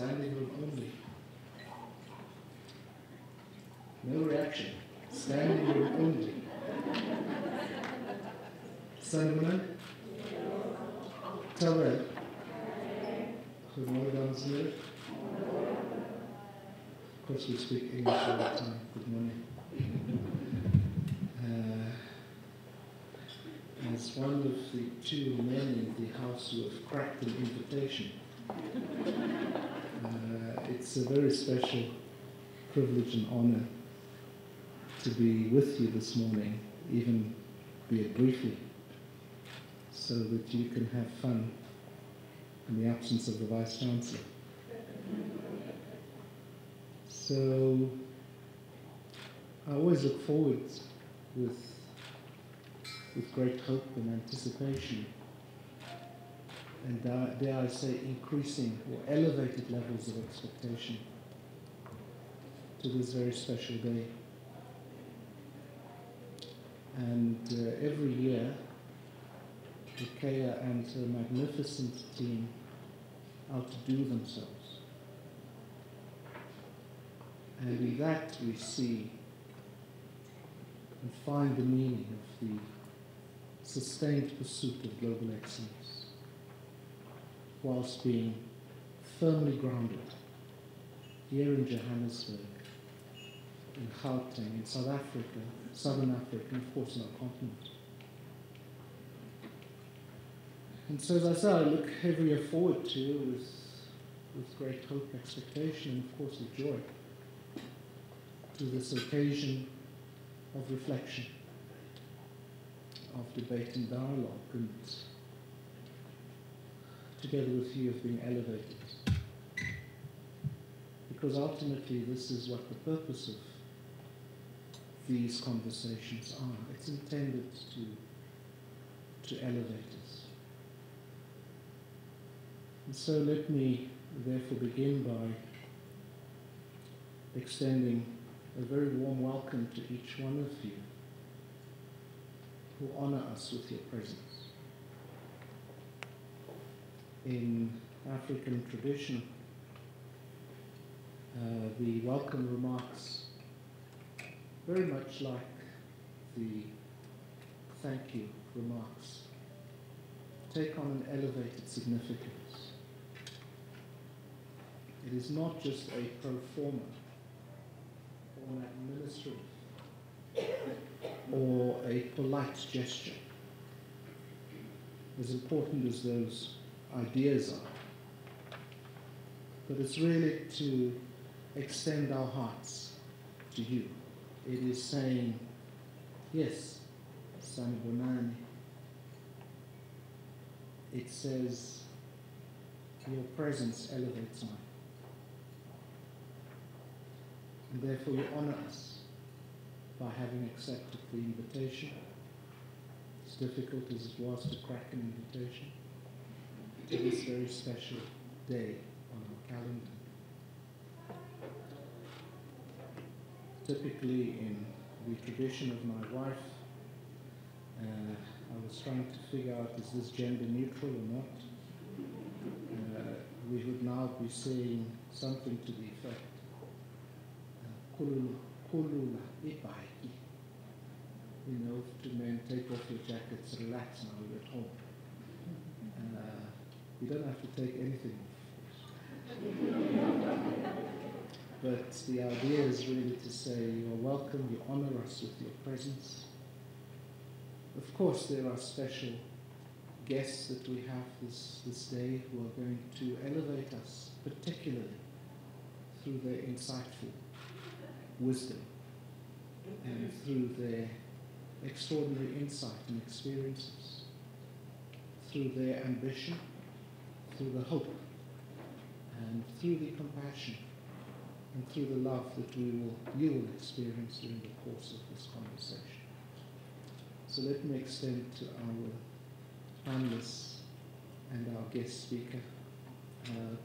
Standing room only. No reaction. Standing room only. Sandeman? Tawel? Goedemorgen, dames en heren. Of course, we speak English all the time. Good morning. As one of the two men in the house who have cracked an invitation, it's a very special privilege and honor to be with you this morning, even be it briefly, so that you can have fun in the absence of the Vice Chancellor. So I always look forward with great hope and anticipation, and dare I say increasing or elevated levels of expectation to this very special day. And every year, Ikea and her magnificent team outdo themselves. And in that we see and find the meaning of the sustained pursuit of global excellence, whilst being firmly grounded here in Johannesburg, in Gauteng, in South Africa, Southern Africa, and of course in our continent. And so as I say, I look every year forward to with great hope, expectation, and of course with joy, to this occasion of reflection, of debate and dialogue, and together with you of being elevated. Because ultimately this is what the purpose of these conversations are. It's intended to elevate us. And so let me therefore begin by extending a very warm welcome to each one of you who honor us with your presence. In African tradition, the welcome remarks, very much like the thank you remarks, take on an elevated significance. It is not just a pro forma or an administrative or a polite gesture, as important as those ideas are. But it's really to extend our hearts to you. It is saying, yes, Sanibonani. It says, your presence elevates mine. And therefore you honor us by having accepted the invitation, as difficult as it was to crack an invitation, to this very special day on our calendar. Typically in the tradition of my wife, I was trying to figure out, is this gender neutral or not? We would now be saying something to the effect, kulula ibai. You know, to men, take off your jackets, relax now, we're at home. You don't have to take anything off. But the idea is really to say you are welcome, you honor us with your presence. Of course, there are special guests that we have this day who are going to elevate us, particularly through their insightful wisdom and through their extraordinary insight and experiences, through their ambition, through the hope, and through the compassion, and through the love that you will experience during the course of this conversation. So let me extend to our panelists and our guest speaker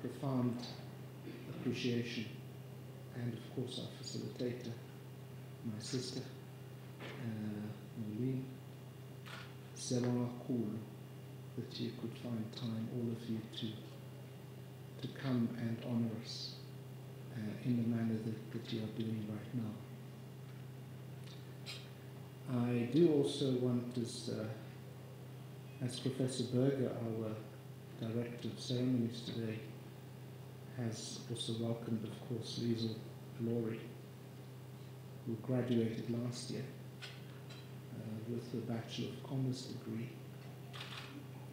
profound appreciation, and of course our facilitator, my sister, Maureen. Siyabonga kakhulu that you could find time, all of you, to to come and honor us in the manner that you are doing right now. I do also want, as Professor Berger, our Director of Ceremonies today, has also welcomed, of course, Liesl Glory, who graduated last year with a Bachelor of Commerce degree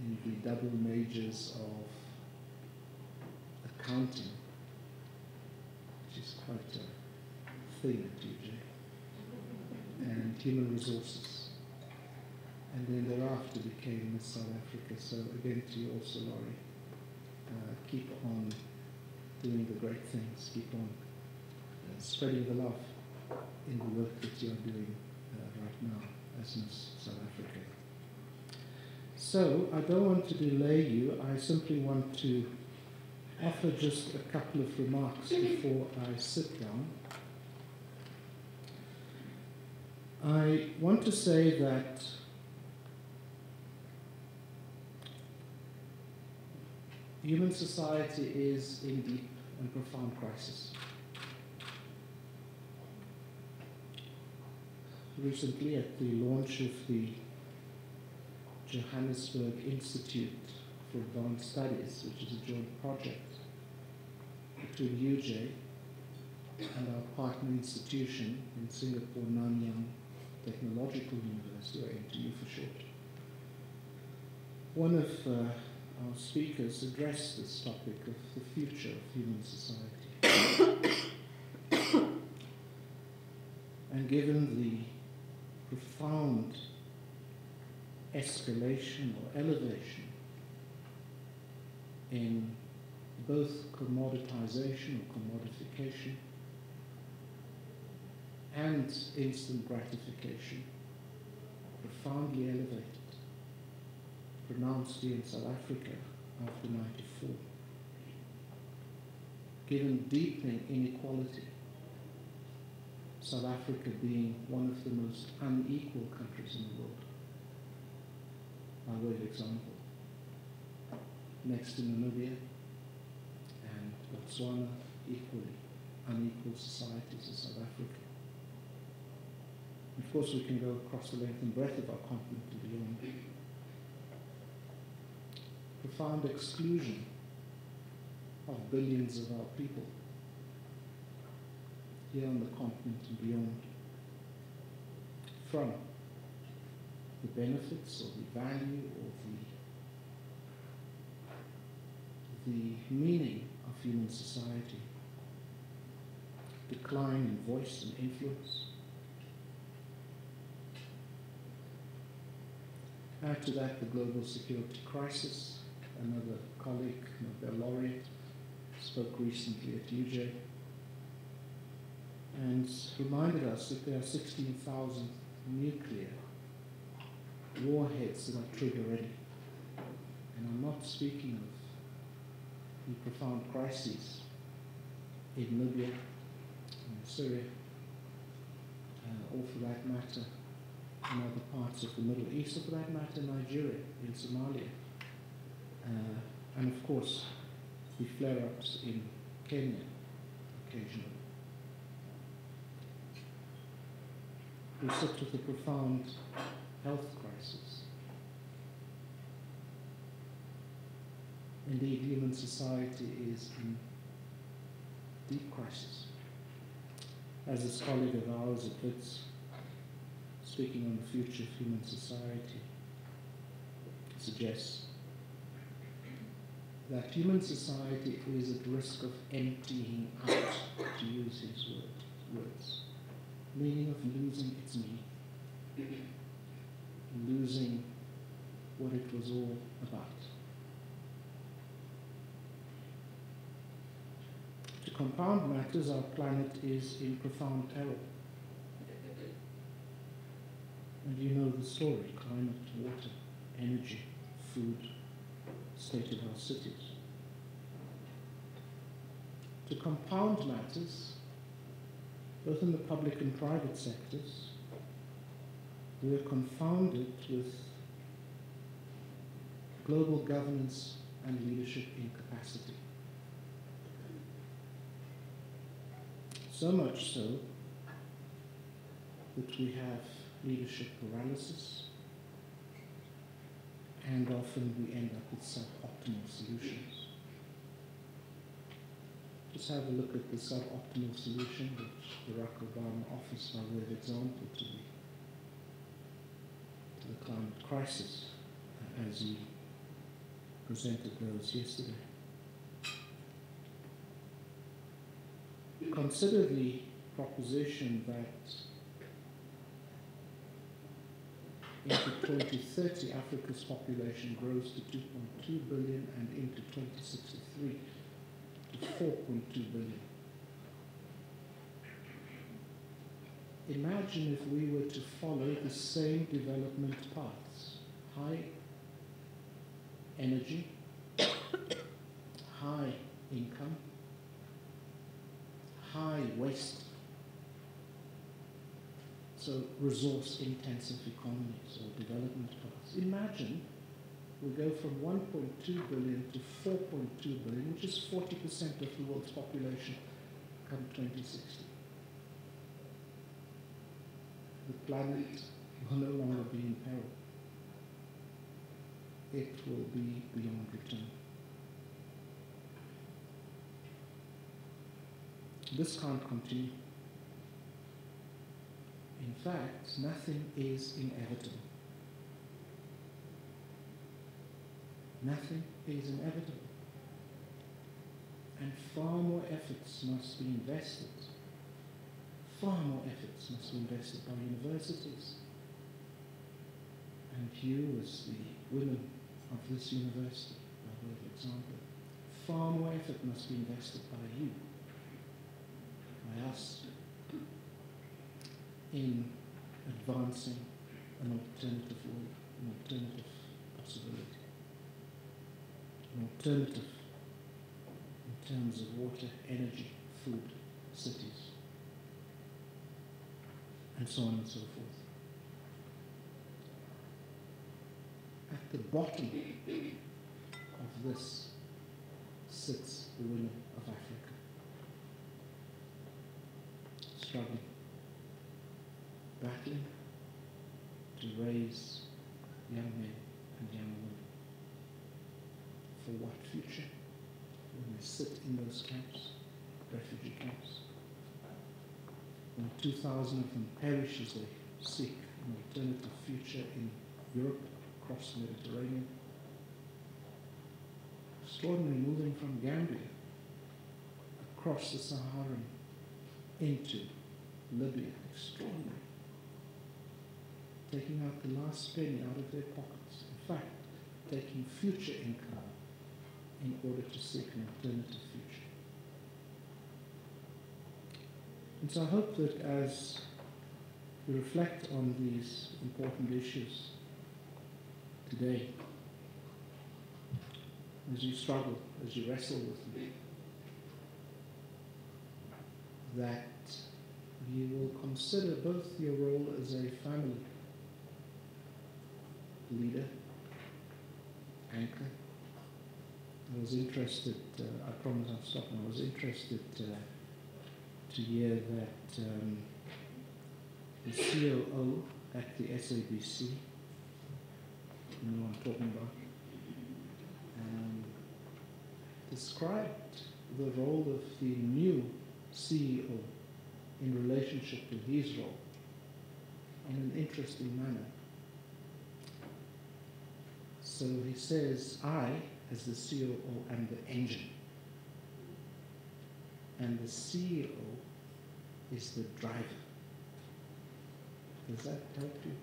in the double majors of accounting, which is quite a thing at UJ, and human resources. And then thereafter became Miss South Africa. So again to you also, Laurie, keep on doing the great things, keep on spreading the love in the work that you are doing right now as Miss South Africa. So I don't want to delay you. I simply want to offer just a couple of remarks before I sit down. I want to say that human society is in deep and profound crisis. Recently, at the launch of the Johannesburg Institute for Advanced Studies, which is a joint project between UJ and our partner institution in Singapore, Nanyang Technological University, or NTU for short, one of our speakers addressed this topic of the future of human society. And given the profound escalation or elevation in both commoditization or commodification and instant gratification, profoundly elevated, pronounced here in South Africa after '94, given deepening inequality, South Africa being one of the most unequal countries in the world, by way of example, next to Namibia and Botswana, equally unequal societies in South Africa. Of course, we can go across the length and breadth of our continent and beyond. Profound exclusion of billions of our people here on the continent and beyond from the benefits or the value or the meaning of human society, decline in voice and influence. Add to that the global security crisis. Another colleague, Nobel laureate, spoke recently at UJ and reminded us that there are 16,000 nuclear warheads that are trigger ready. And I'm not speaking of the profound crises in Libya, in Syria, or for that matter, in other parts of the Middle East, or for that matter, Nigeria, in Somalia. And of course, the flare-ups in Kenya occasionally. We sit with a profound health crisis. Indeed, human society is in deep crisis. As this colleague of ours at WITS, speaking on the future of human society, suggests that human society is at risk of emptying out, to use his words, meaning of losing its meaning, losing what it was all about. To compound matters, our planet is in profound peril. And you know the story: climate, water, energy, food, state of our cities. To compound matters, both in the public and private sectors, we are confounded with global governance and leadership incapacity. So much so that we have leadership paralysis, and often we end up with suboptimal solutions. Just have a look at the suboptimal solution which Barack Obama offers by way of example to the climate crisis, as he presented those yesterday. Consider the proposition that into 2030 Africa's population grows to 2.2 billion and into 2063 to 4.2 billion. Imagine if we were to follow the same development paths: high energy, high income, high waste, so resource-intensive economies or development paths. Imagine we go from 1.2 billion to 4.2 billion, which is 40% of the world's population come 2060. The planet will no longer be in peril. It will be beyond return. This can't continue. In fact, nothing is inevitable. Nothing is inevitable. And far more efforts must be invested. Far more efforts must be invested by universities. And you, as the women of this university, by way of example, far more effort must be invested by you, by us, in advancing an alternative world, an alternative possibility, an alternative in terms of water, energy, food, cities, and so on and so forth. At the bottom of this sits the women of Africa, struggling, battling to raise young men and young women. For what future? When they sit in those camps, refugee camps. When 2,000 of them perish as they seek an alternative future in Europe, across the Mediterranean. Extraordinary, moving from Gambia across the Sahara into Libya. Extraordinary. Taking out the last penny out of their pockets. In fact, taking future income in order to seek an alternative future. And so I hope that as we reflect on these important issues today, as you struggle, as you wrestle with them, that you will consider both your role as a family leader, anchor. I was interested, I promise I'll stop now, I was interested to hear that the COO at the SABC, you know what I'm talking about, described the role of the new CEO in relationship to his role in an interesting manner. So he says, I, as the COO, am the engine, and the CEO is the driver. Does that help you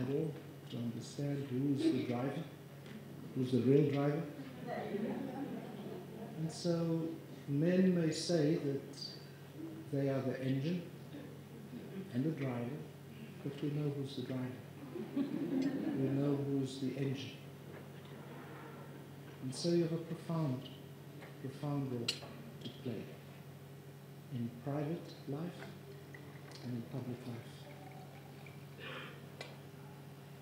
at all to understand who is the driver? Who's the real driver? And so men may say that they are the engine and the driver, but we know who's the driver. We know who's the engine. And so you have a profound role to play in private life and in public life.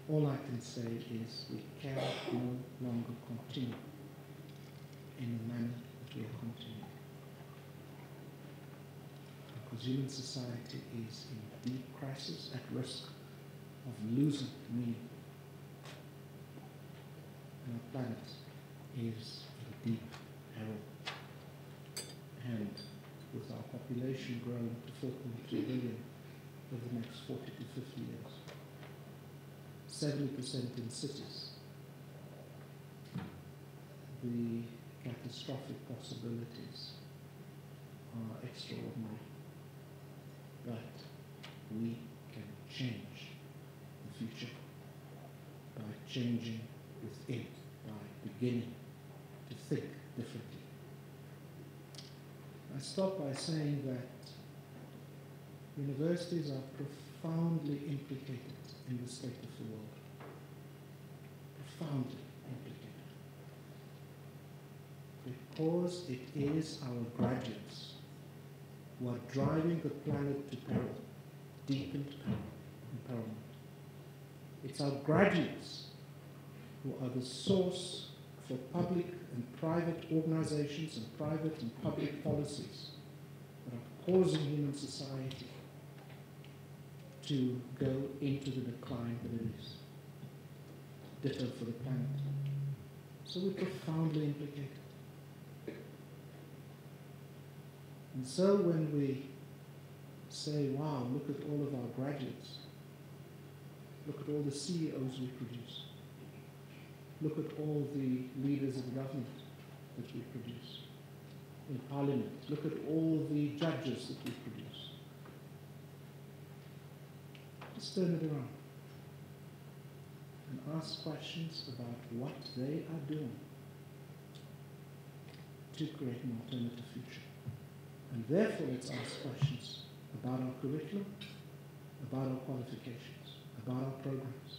All I can say is we can no longer continue in the manner that we are continuing. because human society is in deep crisis, at risk of losing meaning. And our planet is in deep peril. And with our population growing to 4.3 billion over the next 40 to 50 years, 70% in cities, the catastrophic possibilities are extraordinary. But we can change the future by changing within, by beginning to think differently. I start by saying that universities are profoundly implicated in the state of the world. Profoundly implicated. Because it is our graduates who are driving the planet to peril, deep into imperilment. It's our graduates who are the source for public and private organizations and private and public policies that are causing human society to go into the decline that it is. Ditto for the planet. So we're profoundly implicated. And so when we say, wow, look at all of our graduates, look at all the CEOs we produce, look at all the leaders of government that we produce in parliament, look at all the judges that we produce. Just turn it around and ask questions about what they are doing to create an alternative future. And therefore, let's ask questions about our curriculum, about our qualifications, about our programs.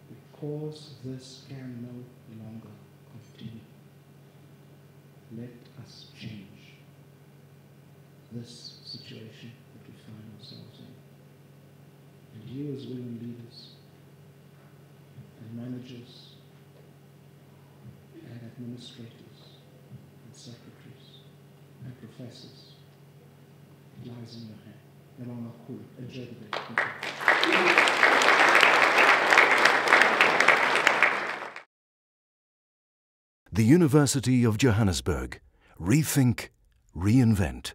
Because this can no longer continue. Let us change this situation that we find ourselves in. And you as women leaders and managers and administrators and secretaries and professors, it lies in your hand. Enjoy the day. Thank you. The University of Johannesburg. Rethink, reinvent.